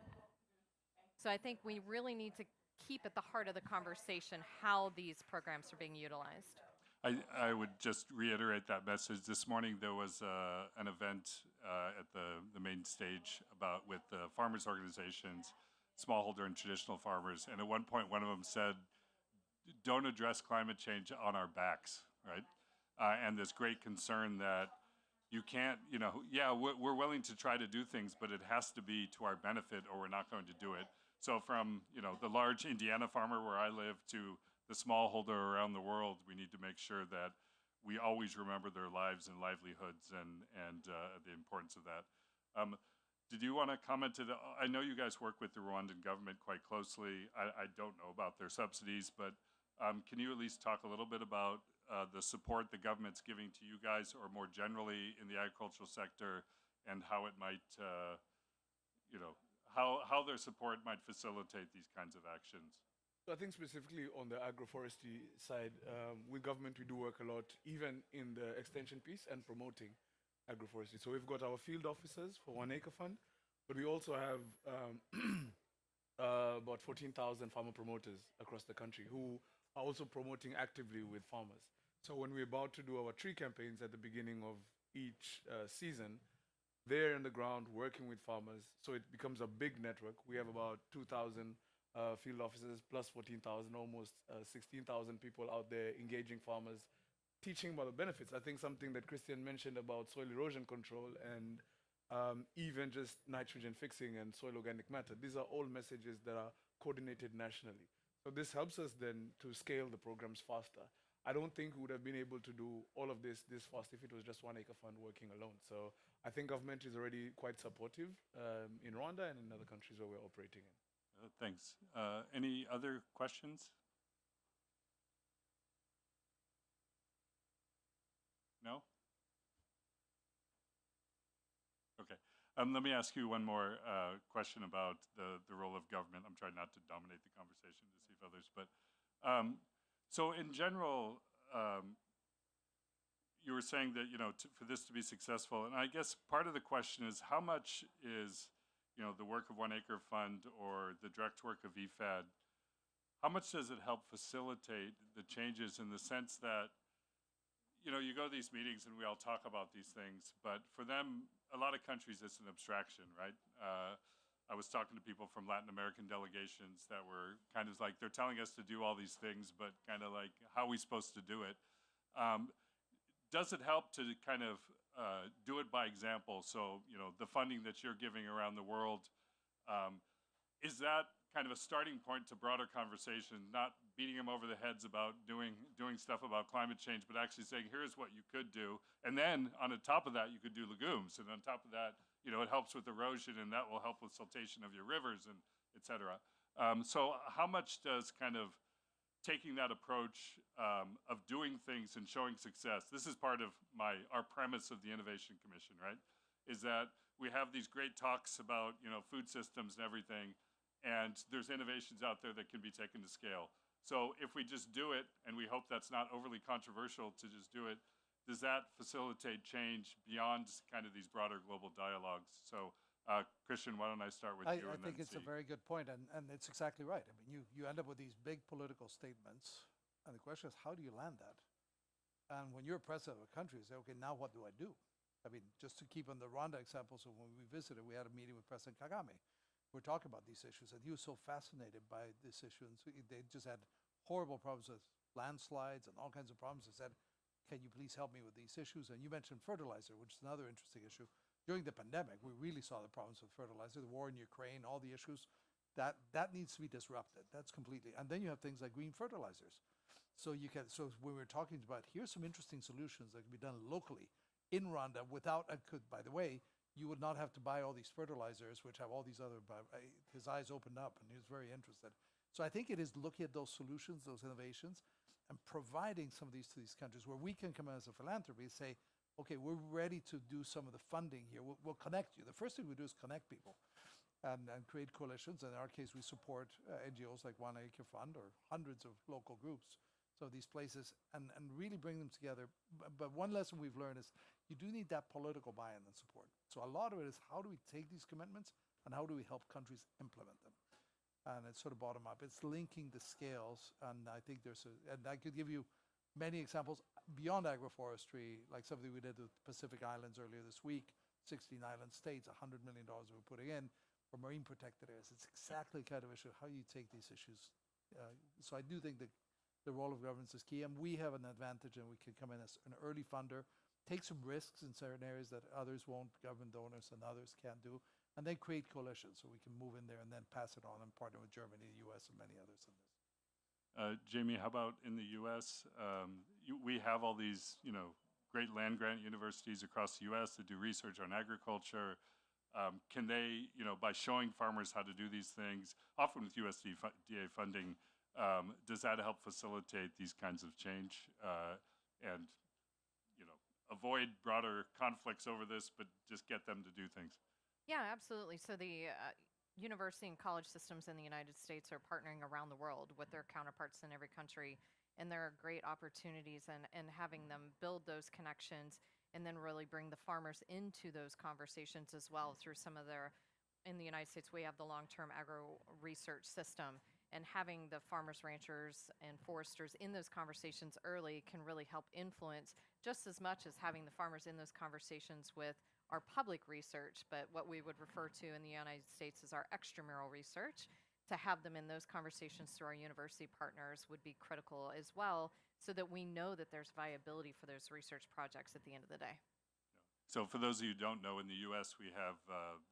Speaker 3: so I think we really need to keep at the heart of the conversation how these programs are being utilized.
Speaker 2: I would just reiterate that message. This morning there was an event at the main stage with the farmers organizations, smallholder and traditional farmers, and at one point one of them said, don't address climate change on our backs, right? And this great concern that you can't, we're willing to try to do things, but it has to be to our benefit or we're not going to do it. So from, the large Indiana farmer where I live to the smallholder around the world, we need to make sure that we always remember their lives and livelihoods and the importance of that. Did you want to comment to I know you guys work with the Rwandan government quite closely. I don't know about their subsidies, but can you at least talk a little bit about the support the government's giving to you guys, or more generally in the agricultural sector, and how it might, how their support might facilitate these kinds of actions?
Speaker 5: So I think specifically on the agroforestry side, with government we do work a lot, even in the extension piece and promoting agroforestry. So we've got our field officers for 1 Acre Fund, but we also have about 14,000 farmer promoters across the country who are also promoting actively with farmers. So when we're about to do our tree campaigns at the beginning of each season, they're in the ground working with farmers. So it becomes a big network. We have about 2,000 field officers plus 14,000, almost 16,000 people out there engaging farmers, teaching about the benefits. I think something that Christian mentioned about soil erosion control and even just nitrogen fixing and soil organic matter, these are all messages that are coordinated nationally. So this helps us then to scale the programs faster. I don't think we would have been able to do all of this fast if it was just 1 Acre Fund working alone. So I think government is already quite supportive in Rwanda and in other countries where we're operating in.
Speaker 2: Thanks. Any other questions? No? Okay. Let me ask you one more question about the role of government. I'm trying not to dominate the conversation to see if others, but so in general, you were saying that, for this to be successful, and I guess part of the question is how much is the work of 1 Acre Fund or the direct work of EFAD, how much does it help facilitate the changes in the sense that, you go to these meetings and we all talk about these things, but for them, a lot of countries, it's an abstraction, right? I was talking to people from Latin American delegations that were kind of like, they're telling us to do all these things, but kind of like, how are we supposed to do it? Does it help to kind of do it by example? So, the funding that you're giving around the world, is that kind of a starting point to broader conversation, not beating them over the heads about doing stuff about climate change, but actually saying, here's what you could do. And then on the top of that, you could do legumes. And on top of that, it helps with erosion, and that will help with siltation of your rivers, and et cetera. So how much does kind of taking that approach of doing things and showing success. This is part of our premise of the Innovation Commission, right? Is that we have these great talks about food systems and everything, and there's innovations out there that can be taken to scale. So if we just do it, and we hope that's not overly controversial to just do it, does that facilitate change beyond kind of these broader global dialogues? So Christian, why don't I start with you?
Speaker 6: I think it's a very good point, and it's exactly right. I mean, you end up with these big political statements, and the question is, how do you land that? And when you're president of a country, you say, okay, now what do I do? I mean, just to keep on the Rwanda example, so when we visited, we had a meeting with President Kagame. We were talking about these issues, and he was so fascinated by this issue, and so they just had horrible problems with landslides and all kinds of problems. I said, can you please help me with these issues? And you mentioned fertilizer, which is another interesting issue. During the pandemic, we really saw the problems with fertilizer, the war in Ukraine, all the issues. That needs to be disrupted. That's completely. And then you have things like green fertilizers. So when we're talking about, here's some interesting solutions that can be done locally in Rwanda without, by the way, you would not have to buy all these fertilizers, which have all these other, his eyes opened up and he was very interested. So I think it is looking at those solutions, those innovations, and providing some of these to these countries where we can come in as a philanthropy and say, okay, we're ready to do some of the funding here. We'll connect you. The first thing we do is connect people and create coalitions. In our case, we support NGOs like One Acre Fund or hundreds of local groups. So these places and really bring them together. But one lesson we've learned is you do need that political buy-in and support. So a lot of it is how do we take these commitments and how do we help countries implement them? And it's sort of bottom up. It's linking the scales. And I think and I could give you many examples beyond agroforestry, like something we did with Pacific Islands earlier this week, 16 island states, $100 million we're putting in for marine protected areas. It's exactly the kind of issue, how you take these issues. So I do think that the role of governments is key, and we have an advantage, and we can come in as an early funder, take some risks in certain areas that others won't, government donors and others can't do, and then create coalitions so we can move in there and then pass it on and partner with Germany, the US, and many others in this.
Speaker 2: Jamie, how about in the U.S.? We have all these, great land grant universities across the U.S. that do research on agriculture. Can they, by showing farmers how to do these things, often with USDA funding, does that help facilitate these kinds of change and, avoid broader conflicts over this, but just get them to do things?
Speaker 3: Yeah, absolutely. So the university and college systems in the United States are partnering around the world with their counterparts in every country. And there are great opportunities and having them build those connections and then really bring the farmers into those conversations as well through some of their, in the United States, we have the long-term agro research system. And having the farmers, ranchers, and foresters in those conversations early can really help influence just as much as having the farmers in those conversations with our public research, but what we would refer to in the United States as our extramural research. To have them in those conversations through our university partners would be critical as well, so that we know that there's viability for those research projects at the end of the day.
Speaker 2: So for those of you who don't know, in the U.S. we have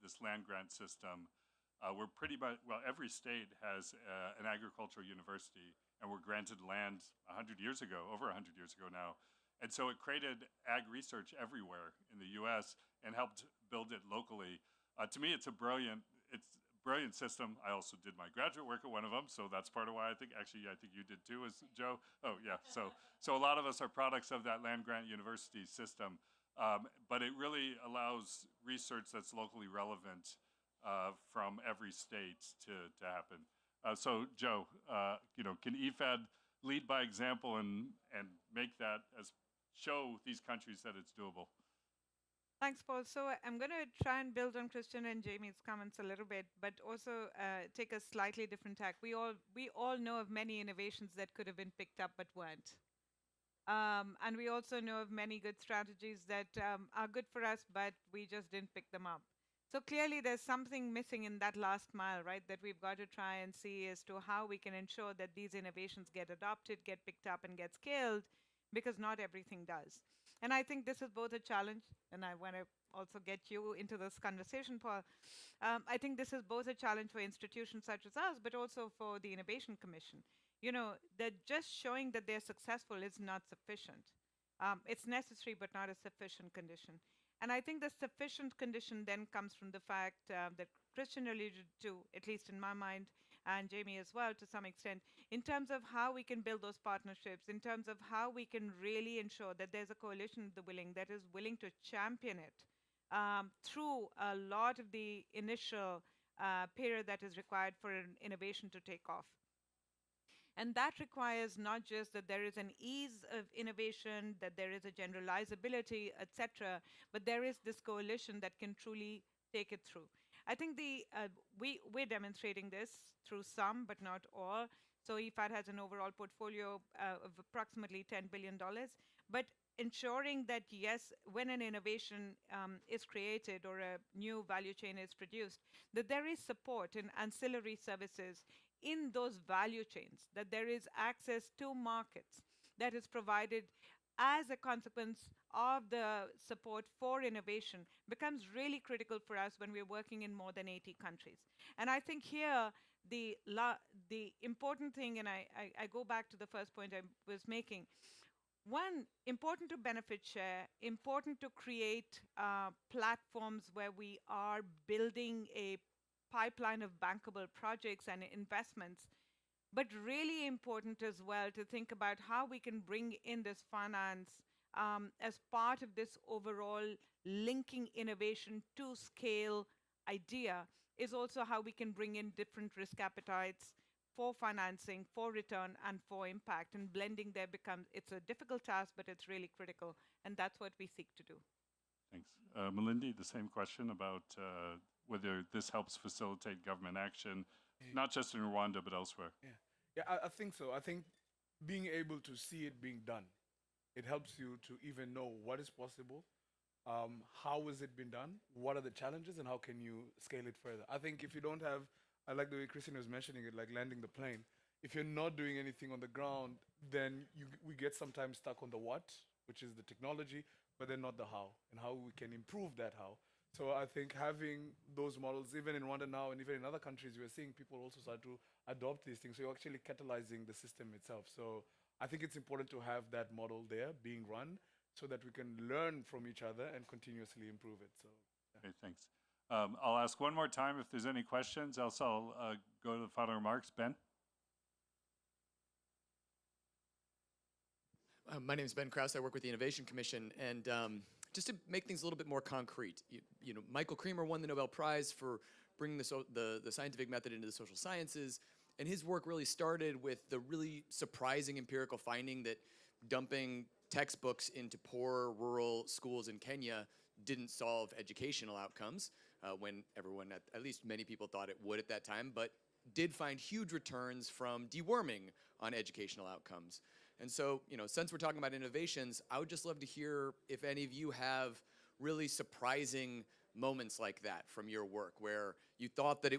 Speaker 2: this land grant system. We're pretty much, every state has an agricultural university, and we're granted land 100 years ago, over 100 years ago now. And so it created ag research everywhere in the U.S. and helped build it locally. To me, it's a brilliant system. I also did my graduate work at one of them, so that's part of why I think you did too, is Joe? Oh, yeah. So a lot of us are products of that land grant university system. But it really allows research that's locally relevant from every state to happen. So Joe, can EFAD lead by example and make that show these countries that it's doable?
Speaker 4: Thanks, Paul. So I'm going to try and build on Christian and Jamie's comments a little bit, but also take a slightly different tack. We all know of many innovations that could have been picked up but weren't. And we also know of many good strategies that are good for us, but we just didn't pick them up. So clearly there's something missing in that last mile, right, that we've got to try and see as to how we can ensure that these innovations get adopted, get picked up, and get scaled, because not everything does. And I think this is both a challenge, and I want to also get you into this conversation, Paul. I think this is both a challenge for institutions such as us, but also for the Innovation Commission. That just showing that they're successful is not sufficient. It's necessary, but not a sufficient condition. And I think the sufficient condition then comes from the fact that Christian alluded to, at least in my mind, and Jamie as well to some extent, in terms of how we can build those partnerships, in terms of how we can really ensure that there's a coalition of the willing that is willing to champion it through a lot of the initial period that is required for an innovation to take off. And that requires not just that there is an ease of innovation, that there is a generalizability, etc., but there is this coalition that can truly take it through. I think we're demonstrating this through some, but not all. So EFAD has an overall portfolio of approximately $10 billion. But ensuring that, yes, when an innovation is created or a new value chain is produced, that there is support in ancillary services in those value chains, that there is access to markets that is provided as a consequence of the support for innovation becomes really critical for us when we're working in more than 80 countries. And I think here, the important thing, and I go back to the first point I was making, one, important to benefit share, important to create platforms where we are building a pipeline of bankable projects and investments, but really important as well to think about how we can bring in this finance as part of this overall linking innovation to scale idea, is also how we can bring in different risk appetites for financing, for return, and for impact. And blending there becomes, it's a difficult task, but it's really critical. And that's what we seek to do.
Speaker 2: Thanks. Melindy, the same question about whether this helps facilitate government action, not just in Rwanda, but elsewhere.
Speaker 5: Yeah, I think so. I think being able to see it being done, it helps you to even know what is possible, how has it been done, what are the challenges, and how can you scale it further. I think if you don't have, I like the way Christine was mentioning it, like landing the plane. If you're not doing anything on the ground, then we get sometimes stuck on the what, which is the technology, but then not the how, and how we can improve that how. So I think having those models, even in Rwanda now, and even in other countries, we're seeing people also start to adopt these things. So you're actually catalyzing the system itself. So I think it's important to have that model there being run so that we can learn from each other and continuously improve it. So, yeah.
Speaker 2: Okay, thanks. I'll ask one more time if there's any questions, else I'll go to the final remarks. Ben?
Speaker 8: My name is Ben Krause. I work with the Innovation Commission. And just to make things a little bit more concrete, you know, Michael Creamer won the Nobel Prize for bringing the scientific method into the social sciences. And his work really started with the really surprising empirical finding that dumping textbooks into poor rural schools in Kenya didn't solve educational outcomes when everyone, at least many people thought it would at that time, but did find huge returns from deworming on educational outcomes. And so, you know, since we're talking about innovations, I would just love to hear if any of you have really surprising moments like that from your work, where you thought that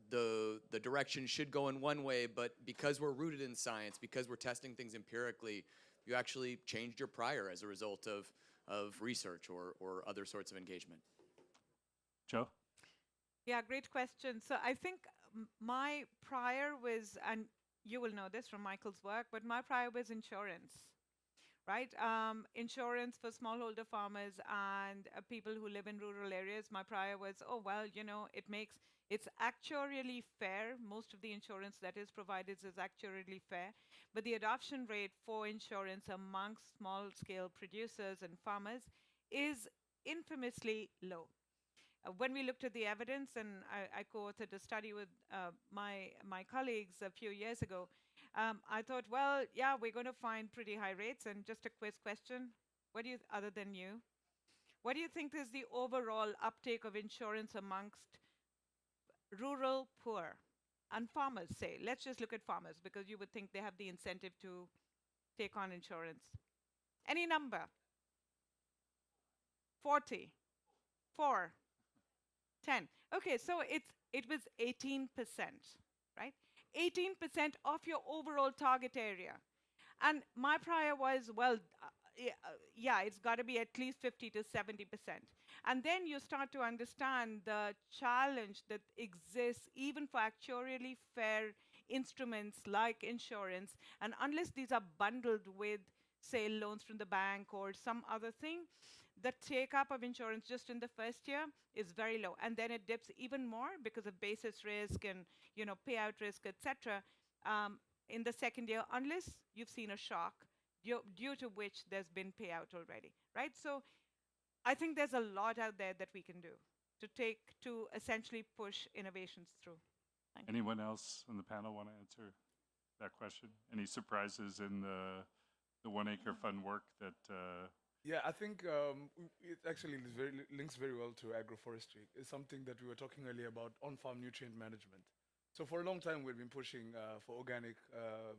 Speaker 8: the direction should go in one way, but because we're rooted in science, because we're testing things empirically, you actually changed your prior as a result of research or other sorts of engagement.
Speaker 2: Joe?
Speaker 4: Yeah, great question. So I think my prior was, and you will know this from Michael's work, but my prior was insurance, right? Insurance for smallholder farmers and people who live in rural areas. My prior was, oh, well, you know, it's actuarially fair. Most of the insurance that is provided is actuarially fair, but the adoption rate for insurance amongst small-scale producers and farmers is infamously low. When we looked at the evidence, and I co-authored a study with my colleagues a few years ago, I thought, well, yeah, we're going to find pretty high rates. And just a quiz question, other than you, what do you think is the overall uptake of insurance amongst rural poor and farmers, say? Let's just look at farmers, because you would think they have the incentive to take on insurance. Any number? 40, 4, 10. Okay, so it was 18%, right? 18% of your overall target area. And my prior was, well, yeah, it's got to be at least 50 to 70%. And then you start to understand the challenge that exists even for actuarially fair instruments like insurance. And unless these are bundled with, say, loans from the bank or some other thing, the take-up of insurance just in the first year is very low. And then it dips even more because of basis risk and, you know, payout risk, etc. In the second year, unless you've seen a shock due to which there's been payout already, right? So I think there's a lot out there that we can do to essentially push innovations through.
Speaker 2: Anyone else on the panel want to answer that question? Any surprises in the 1 Acre Fund work that...
Speaker 5: Yeah, I think it actually links very well to agroforestry. It's something that we were talking earlier about on-farm nutrient management. So for a long time, we've been pushing for organic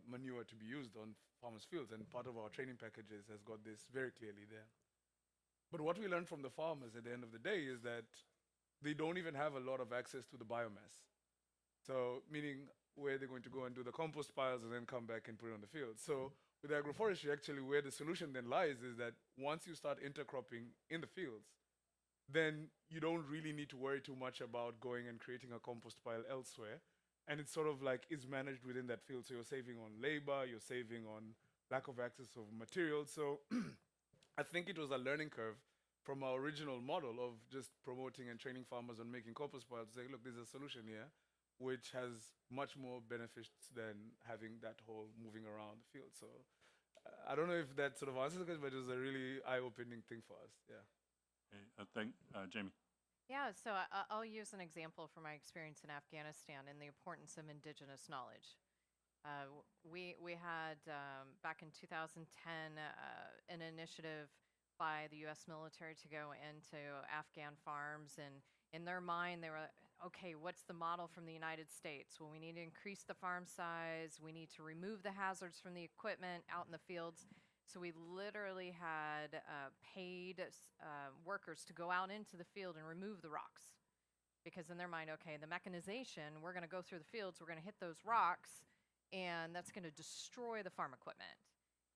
Speaker 5: manure to be used on farmers' fields, and part of our training packages has got this very clearly there. But what we learned from the farmers at the end of the day is that they don't even have a lot of access to the biomass. So meaning where they're going to go and do the compost piles and then come back and put it on the field. So with agroforestry, actually, where the solution then lies is that once you start intercropping in the fields, then you don't really need to worry too much about going and creating a compost pile elsewhere. And it's sort of like is managed within that field. So you're saving on labor, you're saving on lack of access of materials. So I think it was a learning curve from our original model of just promoting and training farmers on making compost piles to say, look, there's a solution here which has much more benefits than having that whole moving around the field. So I don't know if that sort of answers the question, but it was a really eye-opening thing for us. Yeah.
Speaker 2: Okay, Jamie.
Speaker 3: Yeah, so I'll use an example from my experience in Afghanistan and the importance of indigenous knowledge. We had back in 2010 an initiative by the U.S. military to go into Afghan farms, and in their mind they were, okay, what's the model from the United States? Well, we need to increase the farm size, we need to remove the hazards from the equipment out in the fields. So we literally had paid workers to go out into the field and remove the rocks. Because in their mind, okay, the mechanization, we're going to go through the fields, we're going to hit those rocks, and that's going to destroy the farm equipment.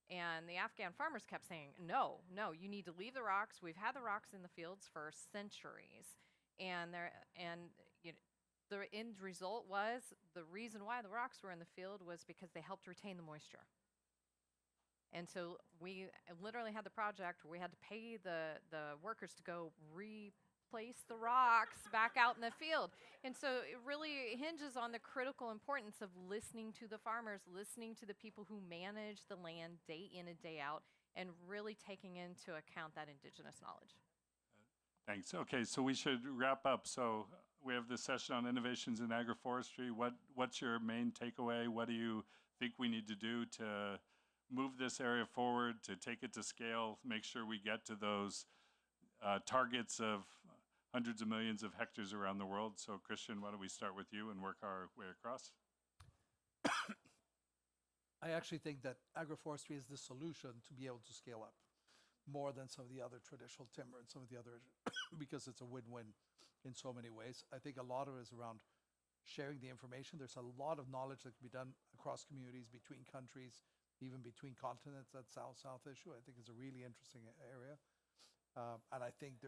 Speaker 3: And the Afghan farmers kept saying, no, you need to leave the rocks. We've had the rocks in the fields for centuries. And you know, the end result was, the reason why the rocks were in the field was because they helped retain the moisture. And so we literally had the project where we had to pay the workers to go replace the rocks back out in the field. And so it really hinges on the critical importance of listening to the farmers, listening to the people who manage the land day in and day out, and really taking into account that indigenous knowledge.
Speaker 2: Thanks. Okay, so we should wrap up. So we have this session on innovations in agroforestry. What's your main takeaway? What do you think we need to do to move this area forward, to take it to scale, make sure we get to those targets of hundreds of millions of hectares around the world? So Christian, why don't we start with you and work our way across?
Speaker 6: I actually think that agroforestry is the solution to be able to scale up more than some of the other traditional timber and some of the other, because it's a win-win in so many ways. I think a lot of it is around sharing the information. There's a lot of knowledge that can be done across communities, between countries, even between continents. That south-south issue, I think, is a really interesting area. And I think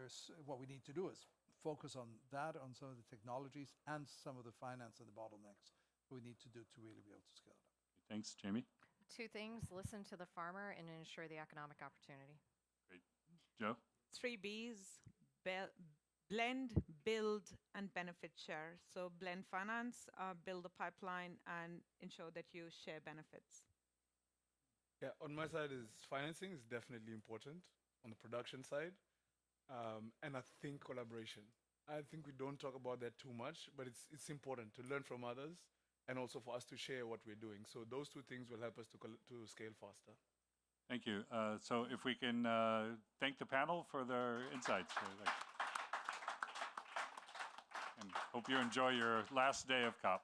Speaker 6: what we need to do is focus on that, on some of the technologies and some of the finance and the bottlenecks we need to do to really be able to scale it up.
Speaker 2: Thanks, Jamie.
Speaker 3: Two things: listen to the farmer and ensure the economic opportunity.
Speaker 2: Great. Joe?
Speaker 4: 3 Bs: blend, build, and benefit share. So blend finance, build a pipeline, and ensure that you share benefits.
Speaker 5: Yeah, on my side is financing is definitely important on the production side. And I think collaboration. I think we don't talk about that too much, but it's important to learn from others and also for us to share what we're doing. So those two things will help us to scale faster.
Speaker 2: Thank you. So if we can thank the panel for their insights. And hope you enjoy your last day of COP.